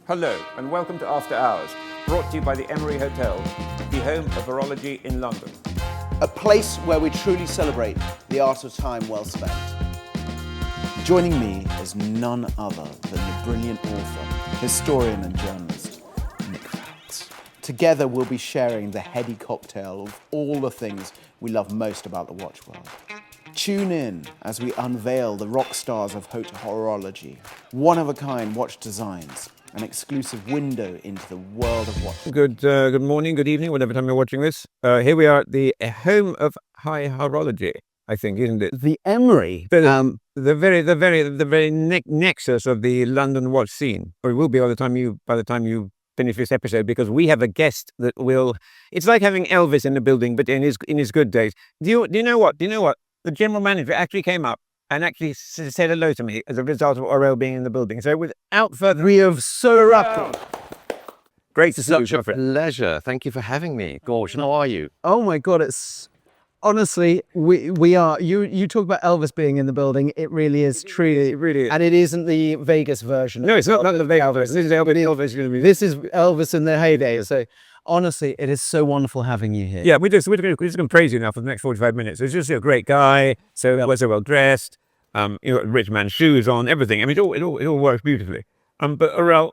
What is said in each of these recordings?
Hello and welcome to After Hours, brought to you by the Emory Hotel, the home of horology in London. A place where we truly celebrate the art of time well spent. Joining me is none other than the brilliant author, historian and journalist, Aurel Bacs. Together we'll be sharing the heady cocktail of all the things we love most about the watch world. Tune in as we unveil the rock stars of haute horology, one-of-a-kind watch designs, an exclusive window into the world of watch. Good morning, good evening, whatever time you're watching this. Here we are at the home of high horology, I think, isn't it? The Emory. The very nexus of the London watch scene, or it will be by the time you finish this episode, because we have a guest that will. It's like having Elvis in the building, but in his good days. Do you know what? The general manager actually came up and actually said hello to me as a result of Aurel being in the building. So without further ado, We have so rapid. great to see you. Such a pleasure. Thank you for having me. Gosh, how are you? Oh my God, it's honestly, we are. You talk about Elvis being in the building. It really is true. It really is. And it isn't the Vegas version. No, it's not the big Elvis. This is Elvis. This is Elvis in their heyday. So honestly, it is so wonderful having you here. Yeah, we're just going to praise you now for the next 45 minutes. He's just a great guy, so well dressed, rich man shoes on, everything. I mean, it all works beautifully. But Aurel,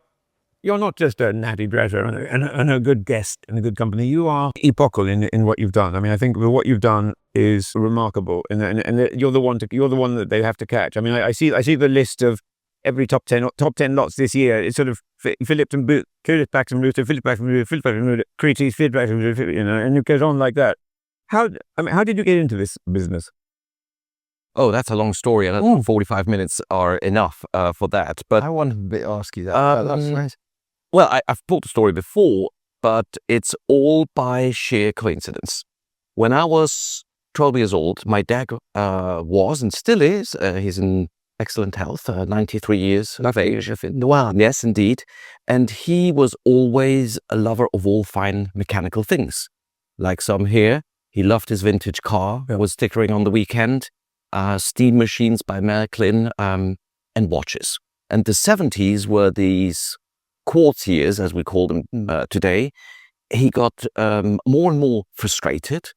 you're not just a natty dresser and a good guest and a good company. You are epochal in what you've done. I mean, I think what you've done is remarkable, and you're the one that they have to catch. I mean, I see the list of every top 10 lots this year. It's sort of Philip and Boot, Curating, Bacs and Rooter, Philip Bacs and Rooter, Philip Bacs and Rooter, Curating, Philip Bacs and Rooter, and it goes on like that. How did you get into this business? Oh, that's a long story, and 45 minutes are enough for that. But I wanted to ask you that. That's nice. well, I've told the story before, but it's all by sheer coincidence. When I was 12 years old, my dad was and still is. He's in excellent health, 93 years of age. Wow. Yes, indeed. And he was always a lover of all fine mechanical things. Like some here, he loved his vintage car, was tinkering on the weekend, steam machines by Märklin, and watches. And the 70s were these quartz years, as we call them today. He got more and more frustrated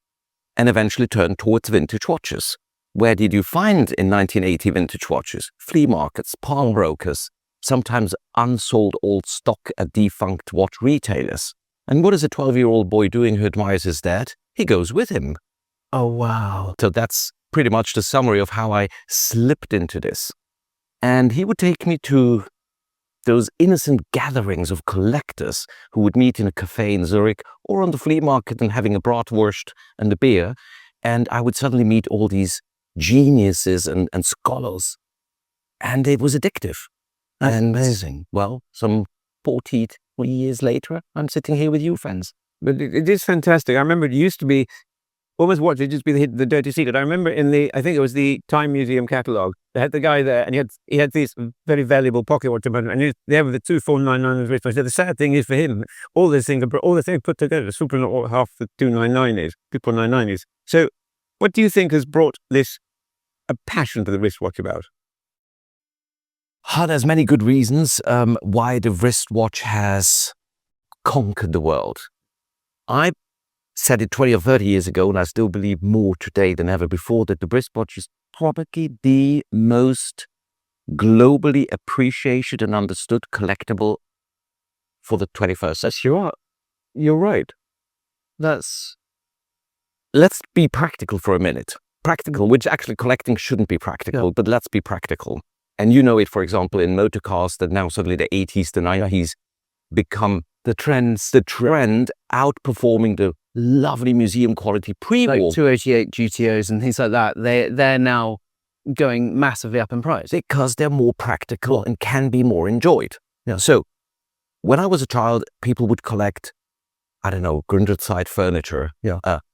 and eventually turned towards vintage watches. Where did you find in 1980 vintage watches? Flea markets, pawnbrokers, sometimes unsold old stock at defunct watch retailers. And what is a 12-year-old boy doing who admires his dad? He goes with him. Oh, wow. So that's pretty much the summary of how I slipped into this. And he would take me to those innocent gatherings of collectors who would meet in a cafe in Zurich or on the flea market and having a bratwurst and a beer. And I would suddenly meet all these geniuses and scholars. And it was addictive. That's and amazing. Well, some 43 years later, I'm sitting here with you, friends. But it is fantastic. I remember it used to be almost watch. It'd just be the dirty secret. I remember I think it was the Time Museum catalogue. They had the guy there, and he had these very valuable pocket watches, and they have the 2499 wristwatch. The sad thing is for him, all these things put together, super not half the 299 is. So, what do you think has brought this a passion for the wristwatch about? There's many good reasons why the wristwatch has conquered the world. I said it 20 or 30 years ago, and I still believe more today than ever before, that the wristwatch is probably the most globally appreciated and understood collectible for the 21st century. You're right. Let's be practical for a minute. Practical, which actually collecting shouldn't be practical, but let's be practical. And you know it, for example, in motor cars, that now suddenly the 80s, the 90s become the trend outperforming the lovely museum quality pre-war. Like 288 GTOs and things like that. They're now going massively up in price. Because they're more practical and can be more enjoyed. Yeah. So when I was a child, people would collect, I don't know, Gründerzeit furniture,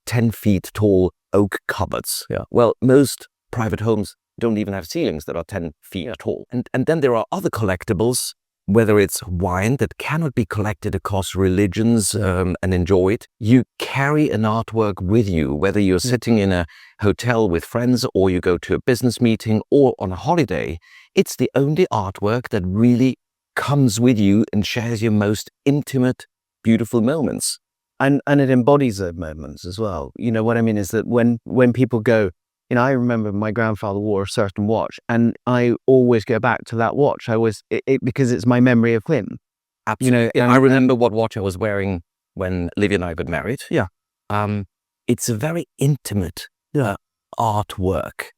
10 feet tall oak cupboards. Yeah. Well, most private homes don't even have ceilings that are 10 feet tall. And then there are other collectibles, whether it's wine that cannot be collected across religions and enjoyed. You carry an artwork with you, whether you're sitting in a hotel with friends or you go to a business meeting or on a holiday. It's the only artwork that really comes with you and shares your most intimate, beautiful moments. And it embodies those moments as well. You know what I mean is that when people go, you know, I remember my grandfather wore a certain watch, and I always go back to that watch. Because it's my memory of him. Absolutely. You know, I remember what watch I was wearing when Livy and I got married. Yeah. It's a very intimate artwork.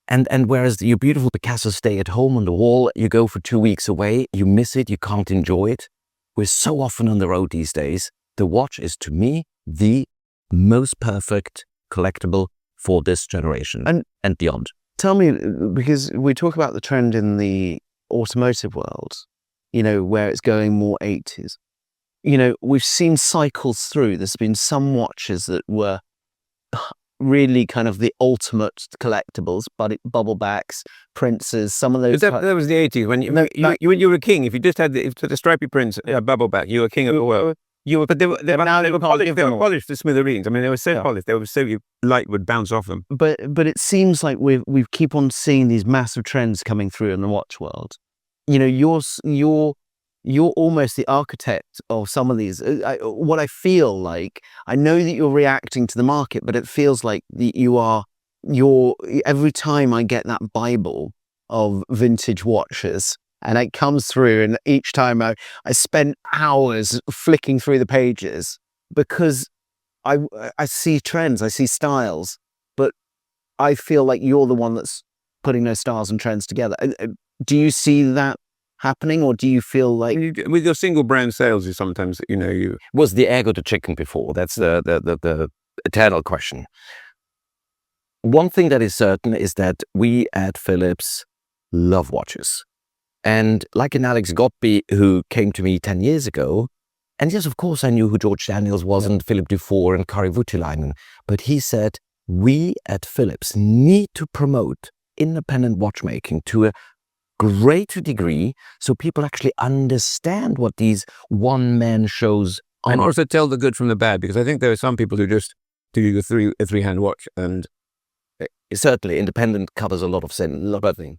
And whereas your beautiful Picasso stay at home on the wall, you go for 2 weeks away, you miss it, you can't enjoy it. We're so often on the road these days. The watch is, to me, the most perfect collectible for this generation and beyond. Tell me, because we talk about the trend in the automotive world, you know, where it's going more 80s. You know, we've seen cycles through. There's been some watches that were really kind of the ultimate collectibles, but Bubble Bacs, Princes, some of those. That was the 80s when you were a king. If you just had the stripy Prince, Bubble Bac, you were king of the world. But they were polished to smithereens. I mean, they were so polished. They were so light would bounce off them. But it seems like we keep on seeing these massive trends coming through in the watch world. You know, you're almost the architect of some of these. What I feel like, I know that you're reacting to the market, but it feels like you're every time I get that Bible of vintage watches, and it comes through, and each time I spend hours flicking through the pages because I see trends, I see styles, but I feel like you're the one that's putting those styles and trends together. Do you see that happening, or do you feel like with your single brand sales, you sometimes, you know, was the egg or the chicken before? That's the eternal question. One thing that is certain is that we at Philips love watches. And like an Alex Gottby, who came to me 10 years ago, and yes, of course, I knew who George Daniels was and Philip Dufour and Kari Voutilainen, but he said, we at Philips need to promote independent watchmaking to a greater degree so people actually understand what these one-man shows are. And also tell the good from the bad, because I think there are some people who just do a three-hand watch, and certainly independent covers a lot of things.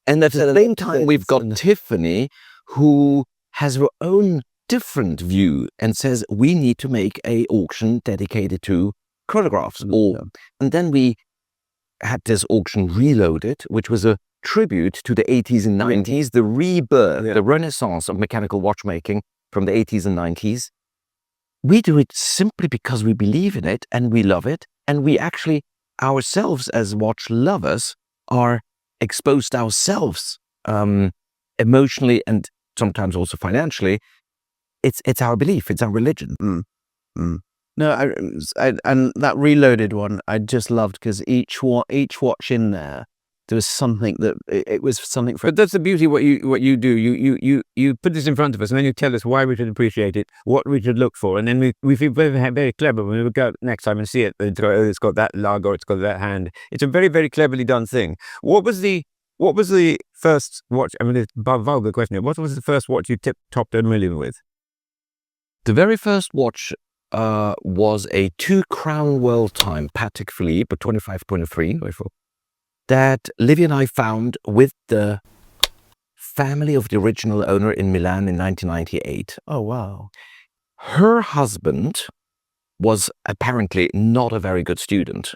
And at the same time, we've got Tiffany, who has her own different view and says we need to make an auction dedicated to chronographs. And then we had this auction Reloaded, which was a tribute to the 80s and 90s, the rebirth, the renaissance of mechanical watchmaking from the 80s and 90s. We do it simply because we believe in it and we love it. And we actually, ourselves as watch lovers, are exposed ourselves emotionally and sometimes also financially. It's our belief, it's our religion. No, and that Reloaded one I just loved, because each watch in there was something that it was something for. But that's the beauty of what you do. You put this in front of us, and then you tell us why we should appreciate it, what we should look for, and then we feel very clever when we go next time and see it. It's got that lug, or it's got that hand. It's a very, very cleverly done thing. What was the first watch? I mean, it's a vulgar question. What was the first watch you topped a million with? The very first watch was a 2 Crown World Time Patek Philippe, but 2523. That Livy and I found with the family of the original owner in Milan in 1998. Oh, wow. Her husband was apparently not a very good student.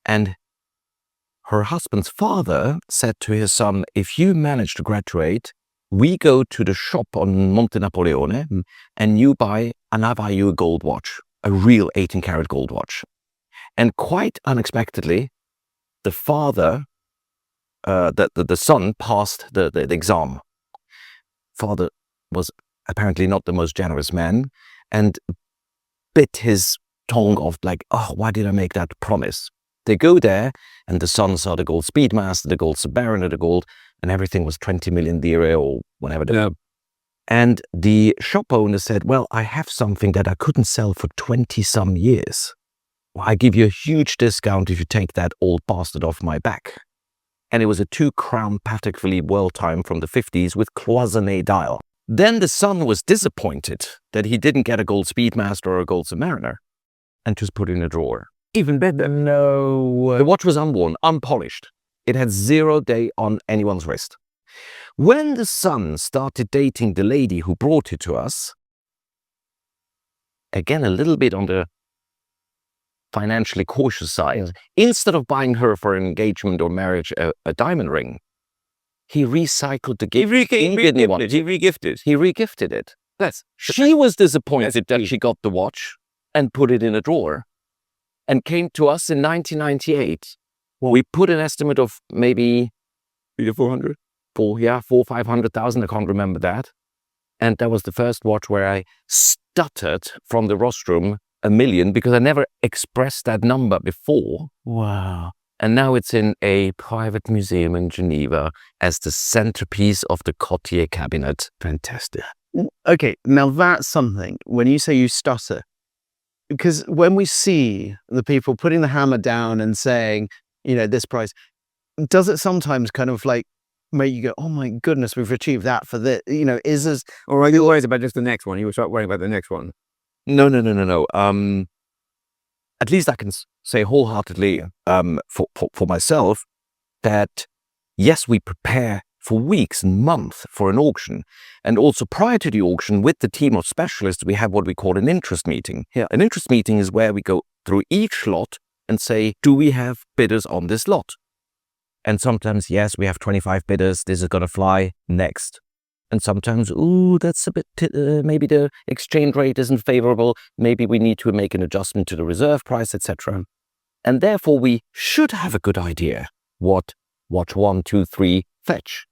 And her husband's father said to his son, if you manage to graduate, we go to the shop on Monte Napoleone and you buy, and I buy you a gold watch, a real 18-karat gold watch. And quite unexpectedly, the father, the son passed the exam. Father was apparently not the most generous man and bit his tongue off like, oh, why did I make that promise? They go there and the son saw the gold Speedmaster, the gold Submariner, the gold, and everything was 20 million lire or whatever. Yeah. And the shop owner said, well, I have something that I couldn't sell for 20 some years. I give you a huge discount if you take that old bastard off my back. And it was a 2 Crown Patek Philippe World Time from the 50s with cloisonné dial. Then the son was disappointed that he didn't get a gold Speedmaster or a gold Submariner and just put it in a drawer. Even better. No. The watch was unworn, unpolished. It had 0 day on anyone's wrist. When the son started dating the lady who brought it to us, again, a little bit on the financially cautious side, instead of buying her for an engagement or marriage a diamond ring, he recycled the gift. He regifted. He regifted it. She was disappointed that she got the watch and put it in a drawer and came to us in 1998. We put an estimate of maybe 400. 500,000. I can't remember that. And that was the first watch where I stuttered from the rostrum 1 million because I never expressed that number before. Wow. And now it's in a private museum in Geneva as the centerpiece of the Cartier cabinet. Fantastic. Okay, now that's something, when you say you stutter, because when we see the people putting the hammer down and saying, this price, does it sometimes kind of like make you go, oh my goodness, we've achieved that for this, is this... Or are you worried about just the next one? You will start worrying about the next one. No. At least I can say wholeheartedly for myself that, yes, we prepare for weeks and months for an auction. And also prior to the auction, with the team of specialists, we have what we call an interest meeting. Yeah. An interest meeting is where we go through each lot and say, do we have bidders on this lot? And sometimes, yes, we have 25 bidders. This is going to fly next. And sometimes, that's a bit, maybe the exchange rate isn't favorable. Maybe we need to make an adjustment to the reserve price, etc. And therefore, we should have a good idea what watch 1, 2, 3 fetch.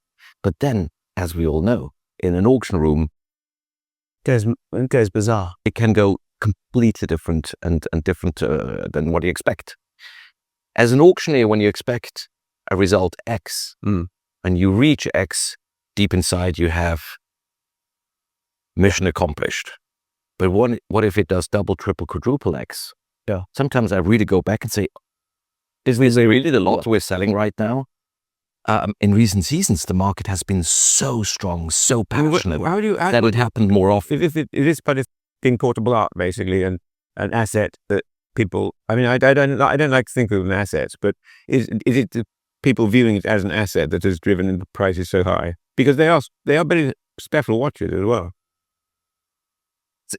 But then, as we all know, in an auction room, it goes bizarre. It can go completely different and different than what you expect. As an auctioneer, when you expect a result X and you reach X, deep inside you have mission accomplished. But what if it does double, triple, quadruple X? Yeah. Sometimes I really go back and say, is this really the lot we're selling right now? In recent seasons, the market has been so strong, so passionate that it happened more often. It is part of being portable art, basically, and an asset that people. I mean, I don't like to think of them as assets, but is it the people viewing it as an asset that has driven the prices so high? Because they are very special watches as well.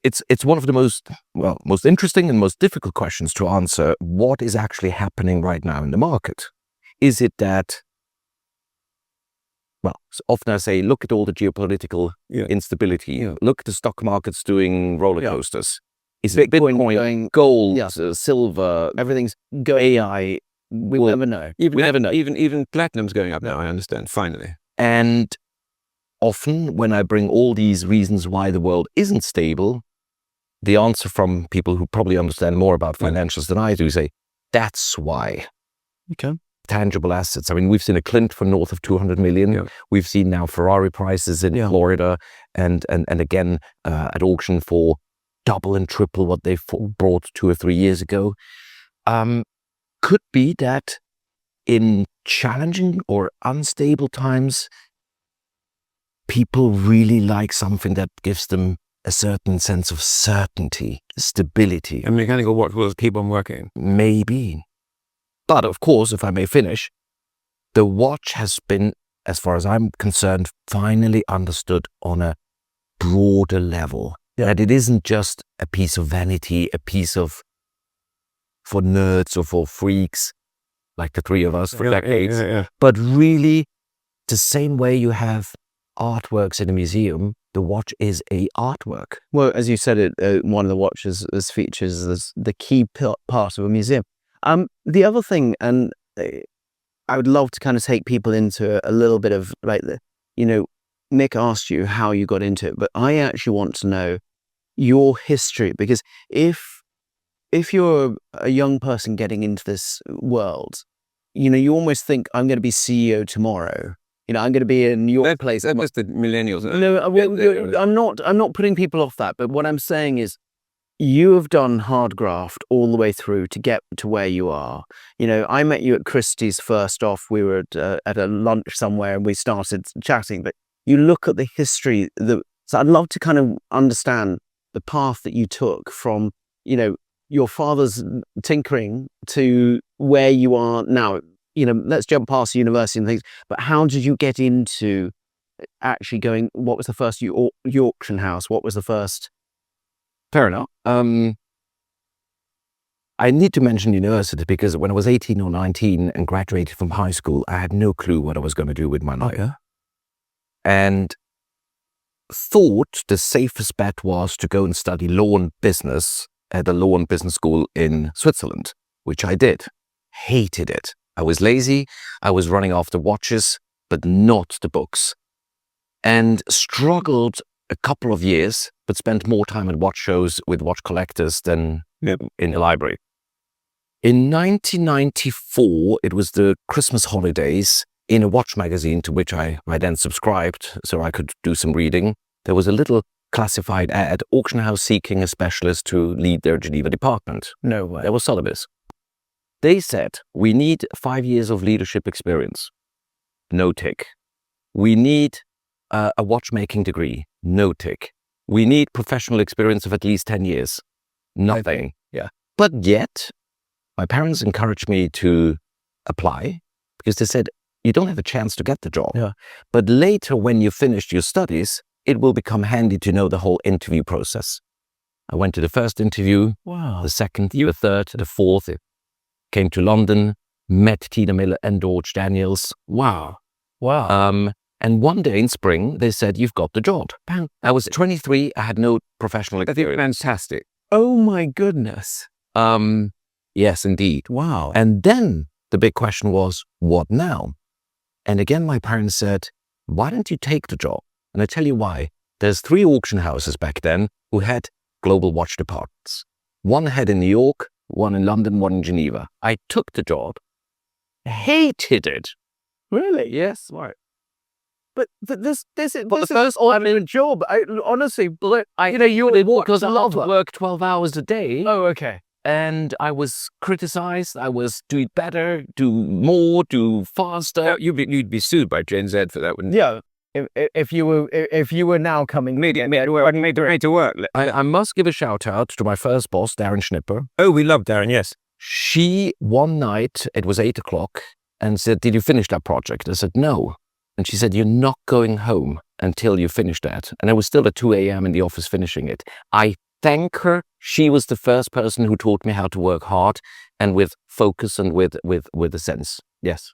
It's one of the most interesting and most difficult questions to answer. What is actually happening right now in the market? Is it that? Well, often I say, look at all the geopolitical instability. Yeah. Look at the stock markets doing roller coasters. Is it Bitcoin going gold, silver, everything's going AI? We'll never know. We never know. Even platinum's going up now, I understand, finally. And often when I bring all these reasons why the world isn't stable, the answer from people who probably understand more about financials than I do say, that's why. Okay. Tangible assets. I mean, we've seen a Clint for north of 200 million. Yeah. We've seen now Ferrari prices in Florida and again at auction for double and triple what they brought 2 or 3 years ago. Could be that in challenging or unstable times, people really like something that gives them a certain sense of certainty, stability. And mechanical watch will keep on working. Maybe. But of course, if I may finish, the watch has been, as far as I'm concerned, finally understood on a broader level. Yeah. That it isn't just a piece of vanity, a piece of, for nerds or for freaks, like the three of us for decades, but really the same way you have artworks in a museum, the watch is a artwork. Well, as you said, one of the watches as features as the key part of a museum. The other thing, and I would love to kind of take people into a little bit of like Nick asked you how you got into it, but I actually want to know your history, because if you're a young person getting into this world, you almost think, I'm going to be CEO tomorrow. I'm going to be in your place. That's just the millennials. No, I'm not putting people off that. But what I'm saying is, you have done hard graft all the way through to get to where you are. I met you at Christie's first off. We were at a lunch somewhere and we started chatting. But you look at the history. So I'd love to kind of understand the path that you took from, your father's tinkering to where you are now. Let's jump past university and things. But how did you get into actually going, what was the first auction house? What was the first? Fair enough. I need to mention university because when I was 18 or 19 and graduated from high school, I had no clue what I was going to do with my life. Okay. And thought the safest bet was to go and study law and business at a law and business school in Switzerland, which I did. Hated it. I was lazy. I was running after watches, but not the books. And struggled a couple of years, but spent more time at watch shows with watch collectors than in the library. In 1994, it was the Christmas holidays. In a watch magazine to which I then subscribed so I could do some reading, there was a little classified ad, auction house seeking a specialist to lead their Geneva department. No way. There was Sotheby's. They said, we need 5 years of leadership experience. No tick. We need a watchmaking degree. No tick. We need professional experience of at least 10 years. Nothing. Yeah. But yet, my parents encouraged me to apply because they said, you don't have a chance to get the job. Yeah. But later, when you finished your studies, it will become handy to know the whole interview process. I went to the first interview, Wow. the second, the third, the fourth. Came to London, met Tina Miller and George Daniels. Wow. Wow. And one day in spring, they said, you've got the job. Bang. I was 23. I had no professional experience. Fantastic. Oh my goodness. Yes, indeed. Wow. And then the big question was, what now? And again, my parents said, why don't you take the job? And I tell you why. There's 3 auction houses back then who had global watch departments. One had in New York, one in London, one in Geneva. I took the job, hated it. Really? Yes, right. But this is the first a job. Honestly, you're a Because I had to lover. work 12 hours a day. Oh, okay. And I was criticized. I was do it better, do more, do faster. You'd be sued by Gen Z for that, wouldn't you? Yeah. If you were now coming, Made to work. I must give a shout out to my first boss, Darren Schnipper. Oh, we love Darren, yes. She, one night, it was 8 o'clock, and said, did you finish that project? I said, no. And she said, you're not going home until you finish that. And I was still at 2 a.m. in the office finishing it. I thank her. She was the first person who taught me how to work hard and with focus and with a sense. Yes.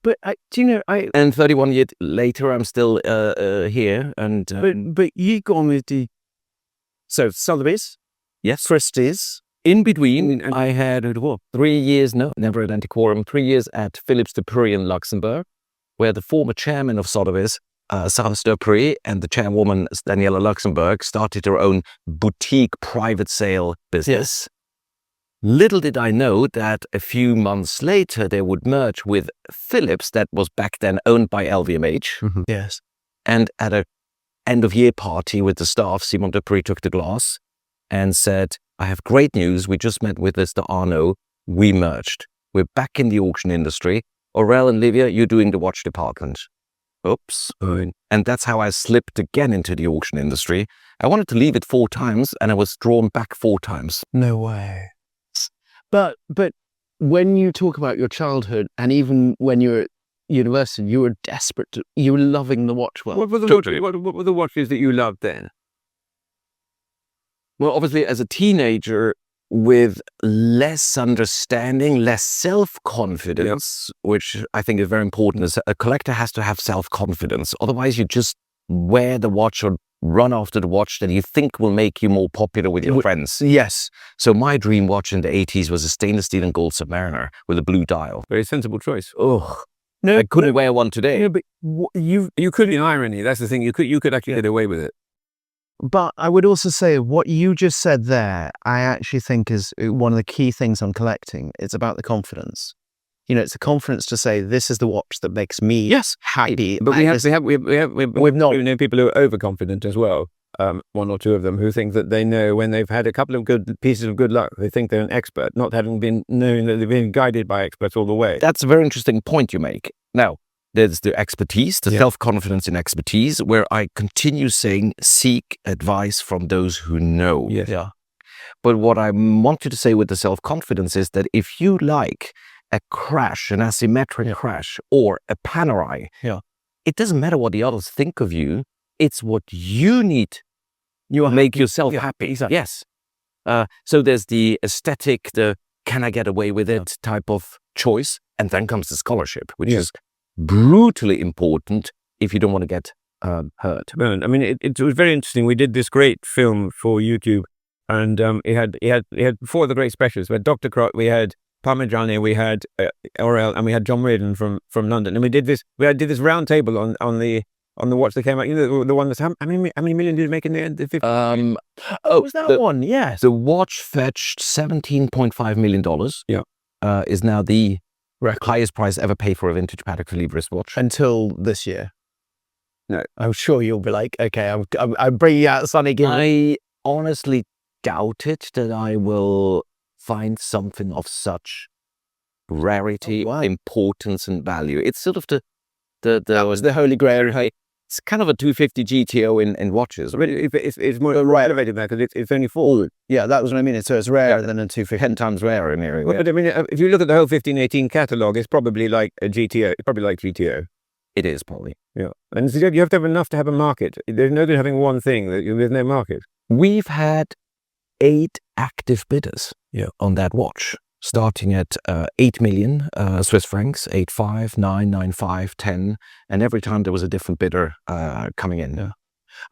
But And 31 years later, I'm still here. And but you gone with the Sotheby's, yes, Christie's. in between, I had 3 years. No, never at Antiquarium. 3 years at Philips de Paris in Luxembourg, where the former chairman of Sotheby's, Sarah Paris, and the chairwoman Daniela Luxembourg started their own boutique private sale business. Yes. Little did I know that a few months later they would merge with Philips, that was back then owned by LVMH. Yes. And at a end of year party with the staff, Simon Dupree took the glass and said, I have great news. We just met with Mr. Arnaud. We merged. We're back in the auction industry. Aurel and Livia, you're doing the watch department. Oops. And that's how I slipped again into the auction industry. I wanted to leave it 4 times and I was drawn back 4 times. No way. But when you talk about your childhood and even when you were at university, you were desperate. You were loving the watch world. What were the watches that you loved then? Well, obviously, as a teenager, with less understanding, less self-confidence, which I think is very important. As a collector has to have self-confidence. Otherwise, you just wear the watch or run after the watch that you think will make you more popular with your friends. Yes. So my dream watch in the 80s was a stainless steel and gold Submariner with a blue dial. Very sensible choice. Oh, No, I couldn't wear one today. No, but You could, in irony, that's the thing. You could actually get away with it. But I would also say what you just said there, I actually think is one of the key things on collecting. It's about the confidence. It's the confidence to say, this is the watch that makes me happy. But we know people who are overconfident as well. 1 or 2 of them who think that they know when they've had a couple of good pieces of good luck. They think they're an expert, not having been knowing that they've been guided by experts all the way. That's a very interesting point you make. Now, there's the expertise, the self-confidence in expertise, where I continue saying, seek advice from those who know. Yes. Yeah. But what I wanted to say with the self-confidence is that if you like a crash, an asymmetric crash, or a Panerai, it doesn't matter what the others think of you. It's what you need You to make yourself happy. exactly. Yes. So there's the aesthetic, the can I get away with it type of choice. And then comes the scholarship, which is brutally important if you don't want to get hurt. I mean, it was very interesting. We did this great film for YouTube, and it had four of the great specialists. We had Dr. Crot, we had Parmigiani, we had Aurel, and we had John Reardon from London. And we did this round table on the watch that came out. You know, the one that's how many million did it make in the end? The 50? Was that one? Yes. The watch fetched $17.5 million. Yeah. Is now the highest price ever paid for a vintage Patek Philippe wristwatch. Until this year. No. I'm sure you'll be like, okay, I'm bringing out Sonny again. I honestly doubt it that I will find something of such rarity, importance, and value. It's sort of that was the holy grail. It's kind of a 250 GTO in watches. I mean, it's more elevated now because it's only 4. Yeah, that was what I mean. So it's rarer than a 250. 10 times rarer in here. But I mean, if you look at the whole 1518 catalogue, it's probably like a GTO. It's probably like GTO. It is probably. Yeah. And so you have to have enough to have a market. There's no good having one thing. There's no market. We've had 8 active bidders on that watch, starting at 8 million Swiss francs, 8.5, 9, 9.5, 10. And every time there was a different bidder coming in. Yeah.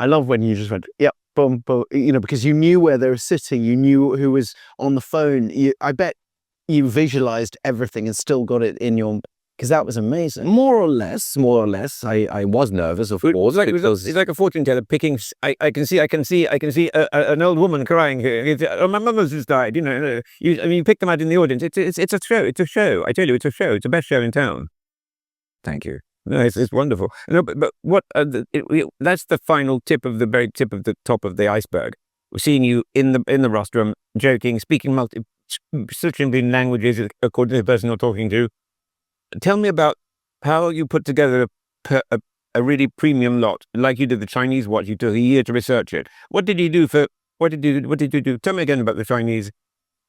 I love when you just went, yep, boom, boom, you know, because you knew where they were sitting, you knew who was on the phone. I bet you visualized everything and still got it in your, because that was amazing. More or less. I was nervous, of course. It's like a fortune teller picking. I can see an old woman crying here. Oh, my mother's just died. You know, you pick them out in the audience. It's a show. It's a show. I tell you, it's a show. It's the best show in town. Thank you. No, it's wonderful. No, but what? That's the final tip of the very tip of the top of the iceberg. We're seeing you in the rostrum, joking, speaking switching between languages according to the person you're talking to. Tell me about how you put together a really premium lot, like you did the Chinese watch. You took a year to research it. What did you do? What did you do? Tell me again about the Chinese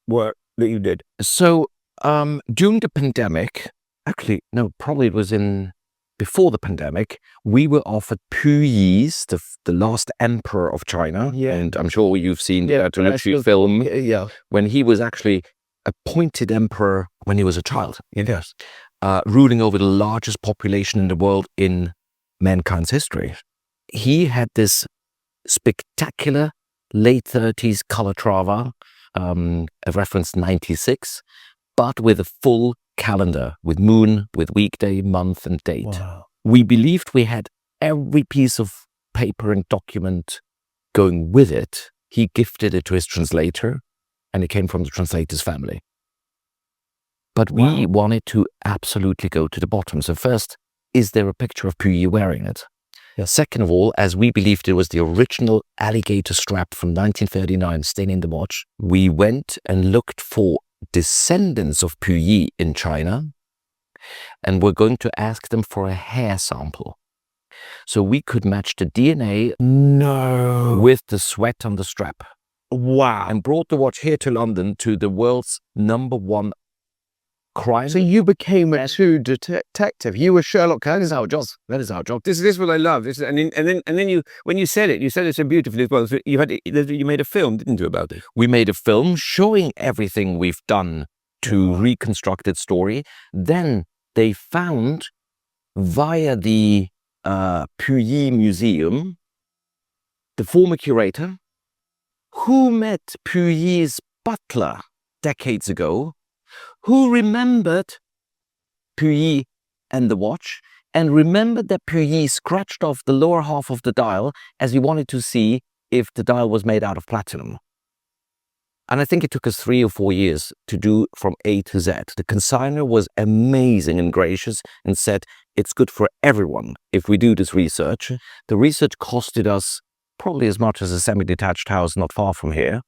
work that you did. So during the pandemic, actually, no, probably it was before the pandemic, we were offered Puyi, the last emperor of China. Yeah. And I'm sure you've seen the documentary film. Yeah. When he was actually appointed emperor when he was a child. Yes. Ruling over the largest population in the world in mankind's history. He had this spectacular late 30s Calatrava, a reference 96, but with a full calendar, with moon, with weekday, month, and date. Wow. We believed we had every piece of paper and document going with it. He gifted it to his translator, and it came from the translator's family. But we wanted to absolutely go to the bottom. So first, is there a picture of Puyi wearing it? Yeah. Second of all, as we believed it was the original alligator strap from 1939 staying in the watch, we went and looked for descendants of Puyi in China, and we're going to ask them for a hair sample. So we could match the DNA with the sweat on the strap. Wow. And brought the watch here to London to the world's #1 crime. So you became a true detective. You were Sherlock Holmes. That is our job. This is what I love. And then you, when you said it so beautifully as well. So you made a film, didn't you, about it? We made a film showing everything we've done to reconstruct its story. Then they found via the Puyi Museum the former curator who met Puyi's butler decades ago, who remembered Puyi and the watch, and remembered that Puyi scratched off the lower half of the dial as he wanted to see if the dial was made out of platinum. And I think it took us 3 or 4 years to do from A to Z. The consignor was amazing and gracious and said, it's good for everyone if we do this research. The research costed us probably as much as a semi-detached house not far from here.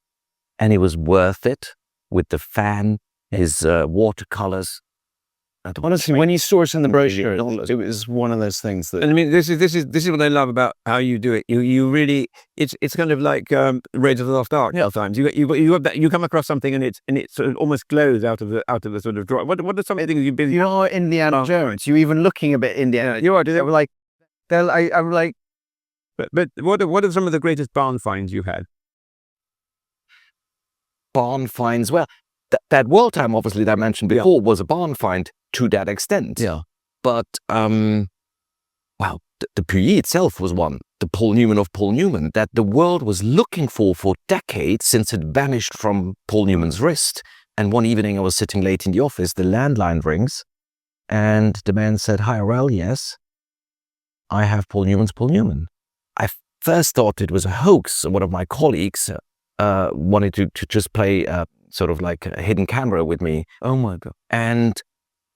And it was worth it with the fan, his watercolors. Honestly, when you saw us in the brochure, it was one of those things that. And I mean, this is what I love about how you do it. You really, it's kind of like Raiders of the Lost Ark. Yeah. Sometimes you have that, you come across something and it sort of almost glows out of the sort of drawing. What are some of the things you've been? You know, Indiana Jones. You even looking a bit Indiana. You are. They were like I'm like, But what are some of the greatest barn finds you had? Barn finds, well, that world time, obviously, that I mentioned before, was a barn find to that extent. yeah. But, well, the Puyi itself was one, the Paul Newman of Paul Newman, that the world was looking for decades since it vanished from Paul Newman's wrist. And one evening I was sitting late in the office, the landline rings, and the man said, "Hi, Aurel, yes, I have Paul Newman's Paul Newman." I first thought it was a hoax. One of my colleagues wanted to just play sort of like a hidden camera with me. Oh my God. And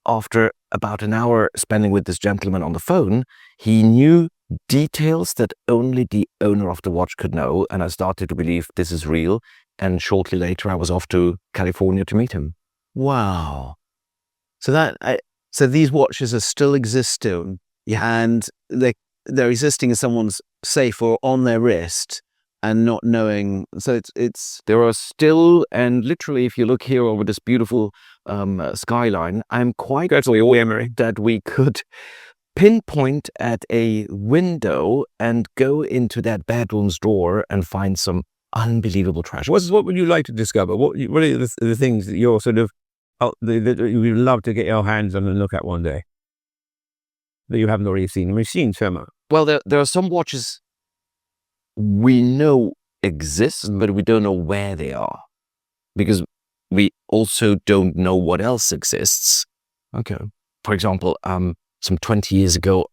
after about an hour spending with this gentleman on the phone, he knew details that only the owner of the watch could know. And I started to believe this is real. And shortly later, I was off to California to meet him. Wow. So so these watches are still existing, and they're existing in someone's safe or on their wrist, and not knowing. So it's There are still, and literally, if you look here over this beautiful skyline, I'm quite sure Emory. that we could pinpoint at a window and go into that bedroom's drawer and find some unbelievable treasure. What would you like to discover? What are the things that you're sort of that you would love to get your hands on and look at one day that you haven't already seen? We've seen some. Well, there are some watches we know exist, but we don't know where they are, because we also don't know what else exists. Okay. For example, some 20 years ago,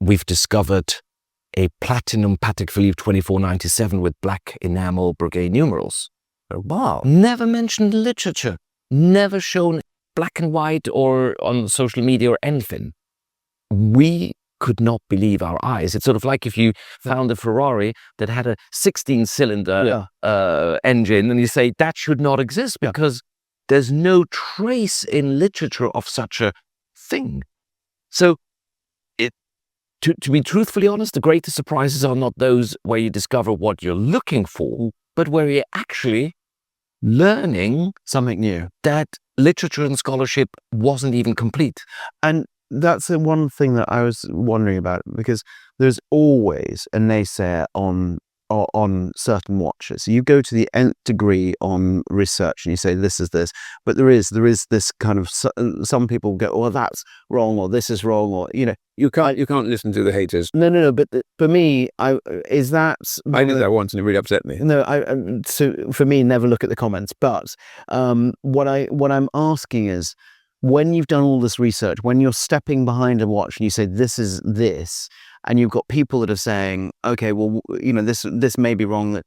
we've discovered a platinum Patek Philippe 2497 with black enamel brigade numerals. Oh, wow. Never mentioned in literature, never shown black and white or on social media or anything. We could not believe our eyes. It's sort of like if you found a Ferrari that had a 16-cylinder engine and you say that should not exist because there's no trace in literature of such a thing. So to be truthfully honest, the greatest surprises are not those where you discover what you're looking for, but where you're actually learning something new. that literature and scholarship wasn't even complete. And that's the one thing that I was wondering about, because there's always a naysayer on certain watches. You go to the nth degree on research and you say this is this, but there is this kind of some people go, well, that's wrong, or this is wrong, or You can't listen to the haters. no. But for me, I did that once and it really upset me. No, so for me, never look at the comments. But what I'm asking is, when you've done all this research, when you're stepping behind a watch and you say this is this, and you've got people that are saying, okay, well, this may be wrong. That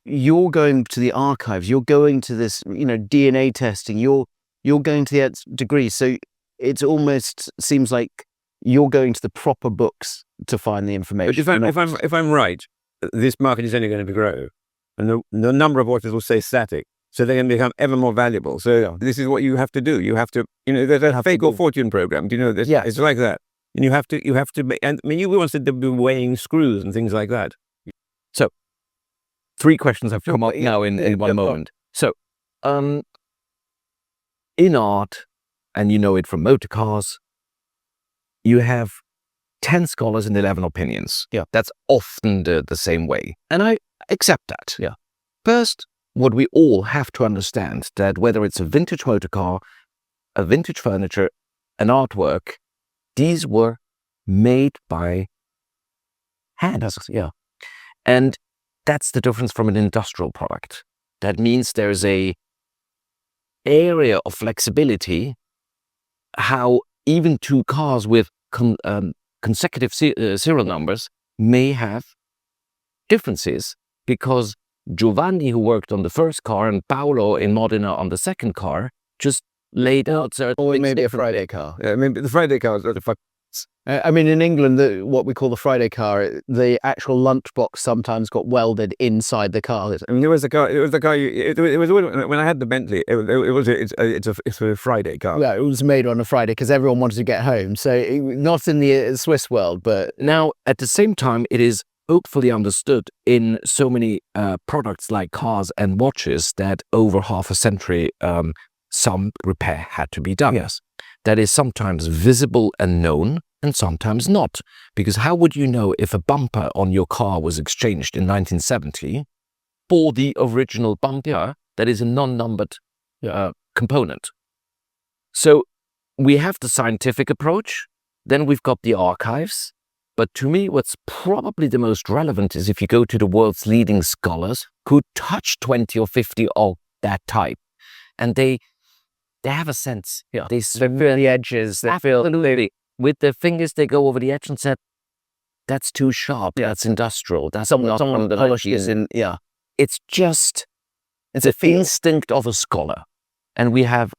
you're going to the archives, you're going to this, DNA testing, you're going to the nth degree. So it almost seems like you're going to the proper books to find the information. But if I'm right, this market is only going to grow, and the number of watches will stay static. So they're going to become ever more valuable. So this is what you have to do. You have to, there's a fake or fortune program. Do you know this? Yeah. It's like that. And you have to, and I mean, you once said to be weighing screws and things like that. So 3 questions have come up now in one moment. So, in art, and you know it from motor cars, you have 10 scholars and 11 opinions. Yeah. That's often the same way. And I accept that. Yeah. First, what we all have to understand, that whether it's a vintage motor car, a vintage furniture, an artwork, these were made by hands. Yeah. And that's the difference from an industrial product. That means there's a area of flexibility, how even 2 cars with consecutive serial numbers may have differences, because Giovanni, who worked on the first car, and Paolo in Modena on the second car, just laid out certain Or things maybe a differently. Friday car. I mean, the Friday cars are the fuck. I mean, in England, what we call the Friday car, the actual lunchbox sometimes got welded inside the car. I mean, there was the car. It was the car. It was when I had the Bentley. It's a Friday car. Yeah, it was made on a Friday because everyone wanted to get home. So not in the Swiss world, but Now, at the same time, it is hopefully understood in so many products like cars and watches that over half a century, some repair had to be done. Yes. That is sometimes visible and known, and sometimes not. Because how would you know if a bumper on your car was exchanged in 1970 for the original bumper that is a non-numbered component? So we have the scientific approach, then we've got the archives. But to me, what's probably the most relevant is if you go to the world's leading scholars who touch 20 or 50 of that type, and they have a sense. Yeah. They feel the edges. They feel with their fingers. They go over the edge and said, "That's too sharp. Yeah. That's industrial. That's not from the polishes in." Yeah, it's the instinct of a scholar, and we have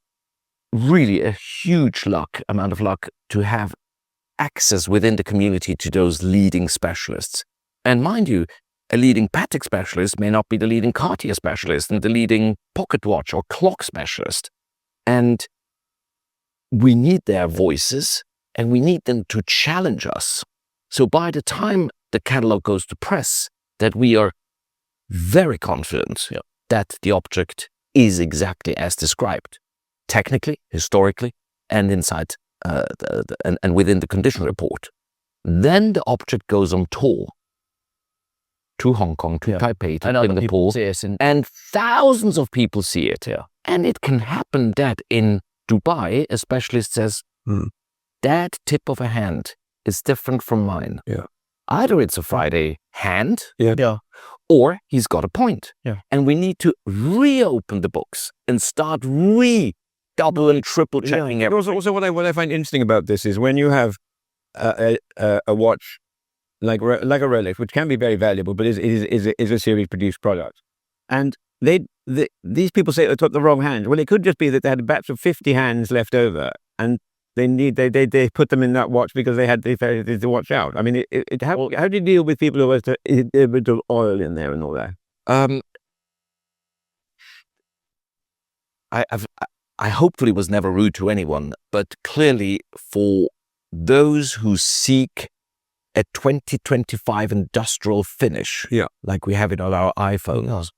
really a huge amount of luck to have access within the community to those leading specialists. And mind you, a leading Patek specialist may not be the leading Cartier specialist and the leading pocket watch or clock specialist. And we need their voices and we need them to challenge us. So by the time the catalog goes to press, that we are very confident that the object is exactly as described, technically, historically, and inside and within the condition report. Then the object goes on tour to Hong Kong, to Taipei, to Singapore, and thousands of people see it. Yeah. And it can happen that in Dubai, a specialist says, that tip of a hand is different from mine. Yeah. Either it's a Friday hand, yeah, or he's got a point. Yeah. And we need to reopen the books and start double and triple checking everything. Also, what I find interesting about this is when you have a watch like a Rolex, which can be very valuable, but is a series produced product, and these people say they took the wrong hand. Well, it could just be that they had a batch of 50 hands left over, and they put them in that watch because they had the watch out. I mean, how do you deal with people who have a bit of oil in there and all that? I hopefully was never rude to anyone, but clearly for those who seek a 2025 industrial finish, like we have it on our iPhones,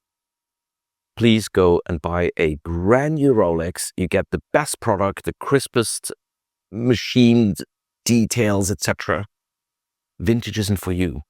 please go and buy a brand new Rolex. You get the best product, the crispest machined details, etc. Vintage isn't for you.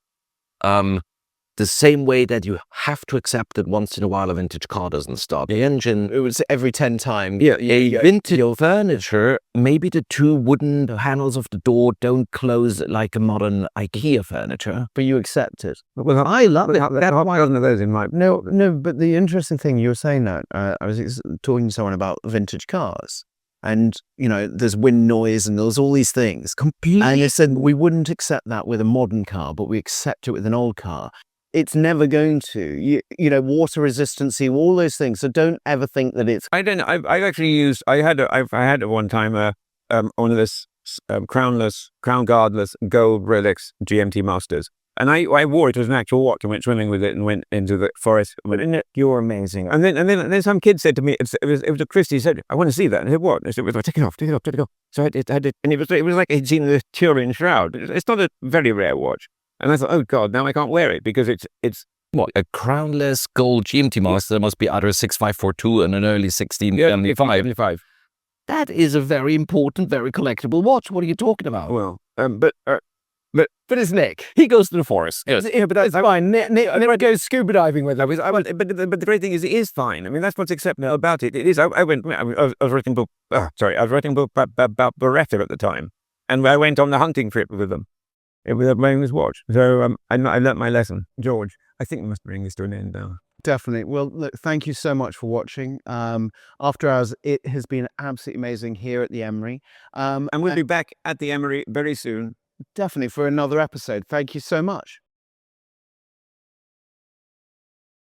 The same way that you have to accept that once in a while a vintage car doesn't start the engine. it was every 10 times. Vintage furniture, maybe the two wooden panels of the door don't close like a modern IKEA furniture. But you accept it. Well, I love it. That's why one of those in my... No, but the interesting thing, you were saying that, I was talking to someone about vintage cars. And, there's wind noise and there's all these things. Completely. And they said, we wouldn't accept that with a modern car, but we accept it with an old car. It's never going to, water resistancy, all those things. So don't ever think that it's... I don't know. I've actually used... I had at one time one of this crown guardless gold Rolex GMT Masters. And I wore it as an actual watch and went swimming with it and went into the forest. You're amazing. And then some kid said to me, it was a Christie, said, "I want to see that." And I said, "What?" And I said, "Take it off. So I did, and it was like he'd seen the Turin shroud. It's not a very rare watch. And I thought, oh God, now I can't wear it because it's what, a crownless gold GMT Master must be either a 6542 and an early 1675. That is a very important, very collectible watch. What are you talking about? Well, But it's Nick. He goes to the forest. Yeah, but that's fine. Nick goes scuba diving with it. But the great thing is, it is fine. I mean, that's what's acceptable about it. It is. I was writing a book. I was writing a book about Beretta at the time, and I went on the hunting trip with them. It was wearing this watch. So I learnt my lesson. George, I think we must bring this to an end now. Definitely. Well, look, thank you so much for watching. After Hours, it has been absolutely amazing here at the Emory. And we'll be back at the Emory very soon. Definitely for another episode. Thank you so much.